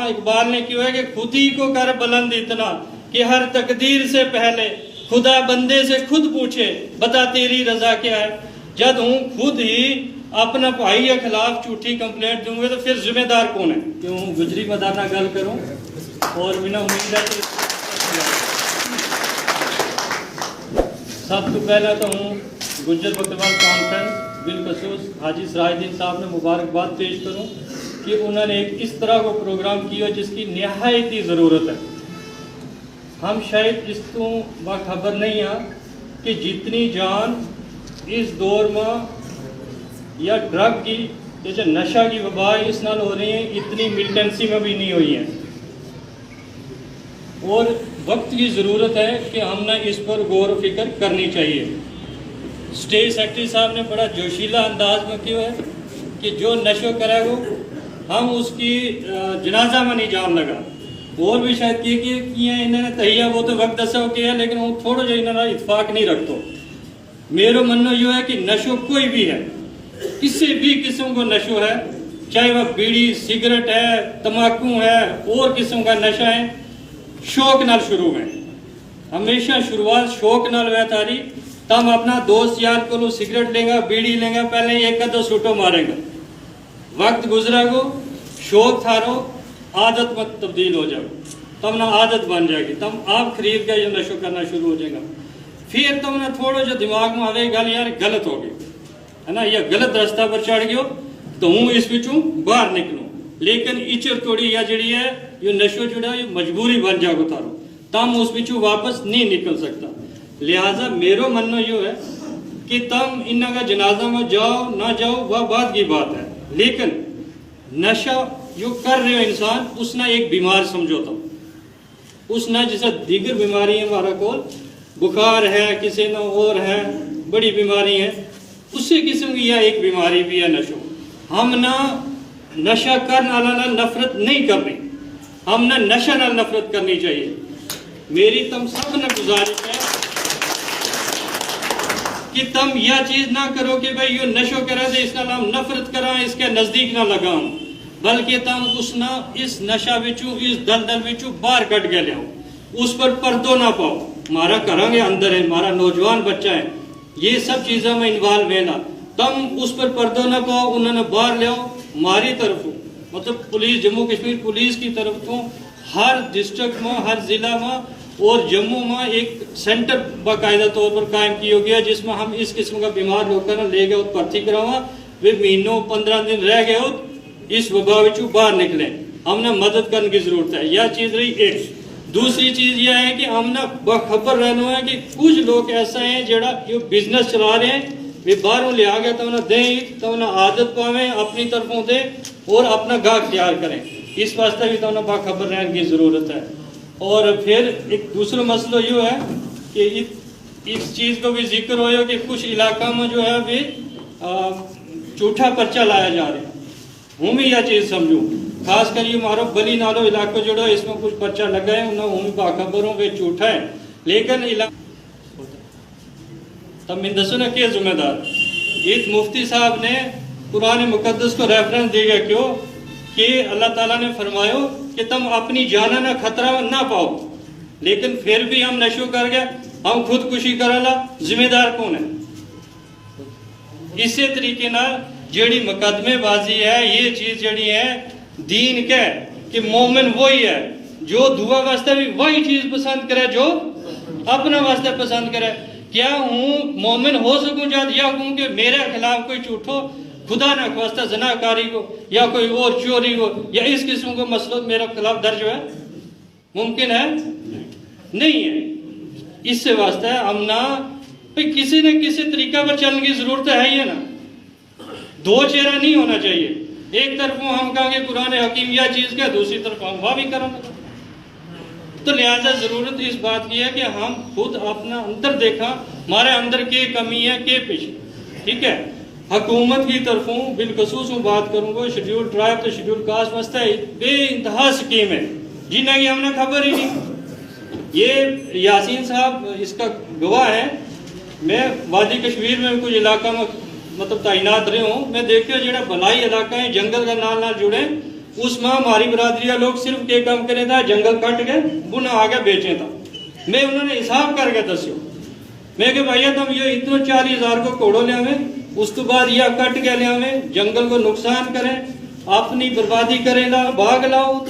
इकबाल ने क्यों है कि खुद ही को कर बुलंद इतना कि हर तकदीर से पहले खुदा बंदे से खुद पूछे बता तेरी रजा क्या है। जब हूँ खुद ही अपना भाई के खिलाफ झूठी कंप्लेंट दूंगे तो फिर जिम्मेदार कौन है। क्यों गुजरी मदाना गल करूँ और बिना उम्मीद है कि सब तो पहला तो हूँ गुज्जर बकरवाल कॉन्फ्रेंस बिलखसूस हाजी सराजुद्दीन साहब ने मुबारकबाद पेश करूँ कि उन्होंने एक इस तरह को प्रोग्राम किया जिसकी निहायत ही ज़रूरत है। हम शायद इस तो बाखबर नहीं हैं कि जितनी जान इस दौर में या ड्रग की या जो नशा की वबा इस नाल हो रही है इतनी मिलिटेंसी में भी नहीं हुई है। और वक्त की ज़रूरत है कि हमने इस पर गौर व फिक्र करनी चाहिए। स्टेट सेक्रेटरी साहब ने बड़ा जोशीला अंदाज में किया है कि जो नशो करेगा हम उसकी जनाजा में नहीं जान लगा। और भी शायद किए इन्होंने तहिया वो तो वक्त दसा किया लेकिन वो थोड़ा जो इन्होंने इतफाक नहीं रखते। मेरा मानना यो है कि नशो कोई भी है, किसी भी किस्म को नशो है, चाहे वह बीड़ी सिगरेट है, तम्बाकू है और किस्म का नशा है, शौक नाल शुरू है। हमेशा शुरुआत शौक नाल वह तारी तम अपना दोस्त यार को सिगरेट लेंगे बीड़ी लेंगे पहले एक दो सूटो मारेंगे, वक्त गुजरेगा शौक थारो आदत में तब्दील हो जाओ, तब ना आदत बन जाएगी, तब आप खरीद के ये नशो करना शुरू हो जाएगा। फिर तब ना थोड़ा जो दिमाग में आवे गल यार गलत हो गई है ना, यह गलत रास्ता पर चढ़ गयो तो हूँ इस पिछू बाहर निकलूँ। लेकिन इचर तोड़ी या जड़ी है ये नशो जुड़ा ये मजबूरी बन जाओ तारो, तम उस पिछू वापस नहीं निकल सकता। लिहाजा मेरो मानना यो है कि तम इन्ना का जनाजा में जाओ ना जाओ वह बात की बात है, लेकिन नशा जो कर रहे हो इंसान उसना एक बीमार समझो तुम, उसना जैसा दीगर बीमारी है हमारा को बुखार है किसी न और है बड़ी बीमारी है उसी किस्म की यह एक बीमारी भी है नशो। हम ना नशा करने वाला नफरत नहीं कर रही, हम ना नशा ना नफरत करनी चाहिए। मेरी तुम सब ने गुजारिश है कि तुम यह चीज ना करो कि भाई यो नशो करे तो इसका नाम नफरत करा इसके नजदीक ना लगाओ, बल्कि तुम उसना इस नशा बिचू इस दलदल बिचू बाहर कट के लियाओ, उस पर पर्दो ना पाओ। मारा करांगे अंदर है, मारा नौजवान बच्चा है, ये सब चीज़ों में इन्वॉल्व है ना, तुम उस पर पर्दो ना पाओ, उन्होंने बाहर ले आओ। हमारी तरफों मतलब पुलिस जम्मू कश्मीर पुलिस की तरफ तो हर डिस्ट्रिक्ट में हर ज़िला में और जम्मू में एक सेंटर बाकायदा तौर पर कायम किया गया जिसमें हम इस किस्म का बीमार लोग ले गए भर्ती करावा, वे महीनों 15 दिन रह गए हो इस वबा विचू बाहर निकले। हमने मदद करने की जरूरत है, यह चीज़ रही एक। दूसरी चीज़ यह है कि हमने बखबर रहना है कि कुछ लोग ऐसा हैं जरा ये बिजनेस चला रहे हैं, वे बाहरों ले आ गए तो उन्हें दें तो उन्हें आदत पावें अपनी तरफों दे और अपना गाहक तैयार करें, इस वास्ते भी तो उन्हें बाखबर रहने की ज़रूरत है। और फिर एक दूसरा मसला ये है कि इस चीज़ को भी जिक्र हो कि कुछ इलाका में जो है अभी झूठा पर्चा लाया जा रहा है। हूँ भी यह चीज़ समझूँ, खास कर ये मारो बली नालो इलाको जोड़ो इसमें कुछ पर्चा लगा है उन्हें हूँ बाखबरों वे झूठा है, लेकिन तब मैं दसो ना के जिम्मेदार इस मुफ्ती साहब ने कुरान मुकद्दस को रेफरेंस दिया क्यों कि अल्लाह ताला ने फरमायो कि तुम अपनी जाना ना खतरा ना पाओ, लेकिन फिर भी हम नशो कर गए हम खुदकुशी करला जिम्मेदार कौन है। इसी तरीके ना जेड़ी मुकदमेबाजी है ये चीज जड़ी है दीन के कि मोमिन वही है जो दुआ वास्ते भी वही चीज पसंद करे जो अपना वास्ते पसंद करे। क्या हूँ मोमिन हो सकूं जब या हूँ कि मेरे खिलाफ कोई झूठो खुदा न खास्ता जनाकारी को या कोई और चोरी को या इस किस्म को मसला मेरे खिलाफ दर्ज है, मुमकिन है नहीं है। इससे वास्ते हम ना भाई किसी न किसी तरीका पर चलने की जरूरत है ही ना, दो चेहरा नहीं होना चाहिए। एक तरफ हम कहेंगे कुरान हकीम या चीज़ का, दूसरी तरफ हम वह भी करेंगे। तो लिहाजा ज़रूरत इस बात की है कि हम खुद अपना अंदर देखा हमारे अंदर के कमी है के पीछे, ठीक है। हुकूमत की तरफों बिलखसूस मैं बात करूँगा शेड्यूल ट्राइब तो शेड्यूल कास्ट वास्ते बेइंतहा स्कीम है जिन्हें की हमने खबर ही नहीं। ये यासीन साहब इसका गवाह है। मैं वादी कश्मीर में कुछ इलाका में मतलब तैनात रहे हूँ, मैं देखियो जो भलाई इलाका है जंगल का नाल जुड़े उस में हमारी बरादरी लोग सिर्फ ये काम करे था, जंगल कट गए बुना आगे बेचे था। मैं उन्होंने हिसाब करके दस्यो, मैं कि भैया तुम ये इतना 40,000 को कोड़ो ले आवे, उस तो बाद यह कट के ले आवे, जंगल को नुकसान करें, अपनी बर्बादी करेगा, भाग लाओ।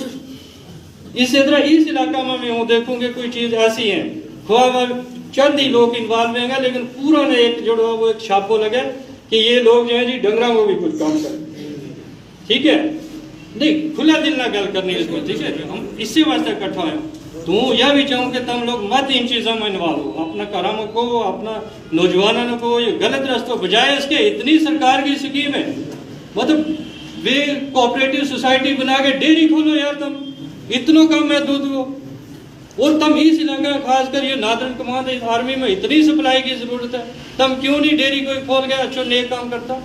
इसी तरह इस इलाका में मैं देखूंगे कोई चीज ऐसी है, खुआ चंद ही लोग इन्वॉल्व होंगे, लेकिन पूरा ने एक जो वो एक छापो लगे कि ये लोग जो है जी डंगरा को भी कुछ काम करें। ठीक है, नहीं खुला दिल ना गल करनी इसमें, ठीक है, हम इसी वास्ते इकट्ठा है। तो यह भी चाहूँ कि तुम लोग मत इन चीजों में इन्वॉल्व हो, अपना घरों को, अपना नौजवानों को ये गलत रास्तों बजाय इसके इतनी सरकार की स्कीम है, मतलब वे कोऑपरेटिव सोसाइटी बना के डेयरी खोलो यार, तुम इतनों कम है दूध वो, और तुम इस इलाका खासकर ये नादरन कमांड आर्मी में इतनी सप्लाई की जरूरत है, तुम क्यों नहीं डेयरी कोई खोल के अच्छा नेक काम करता।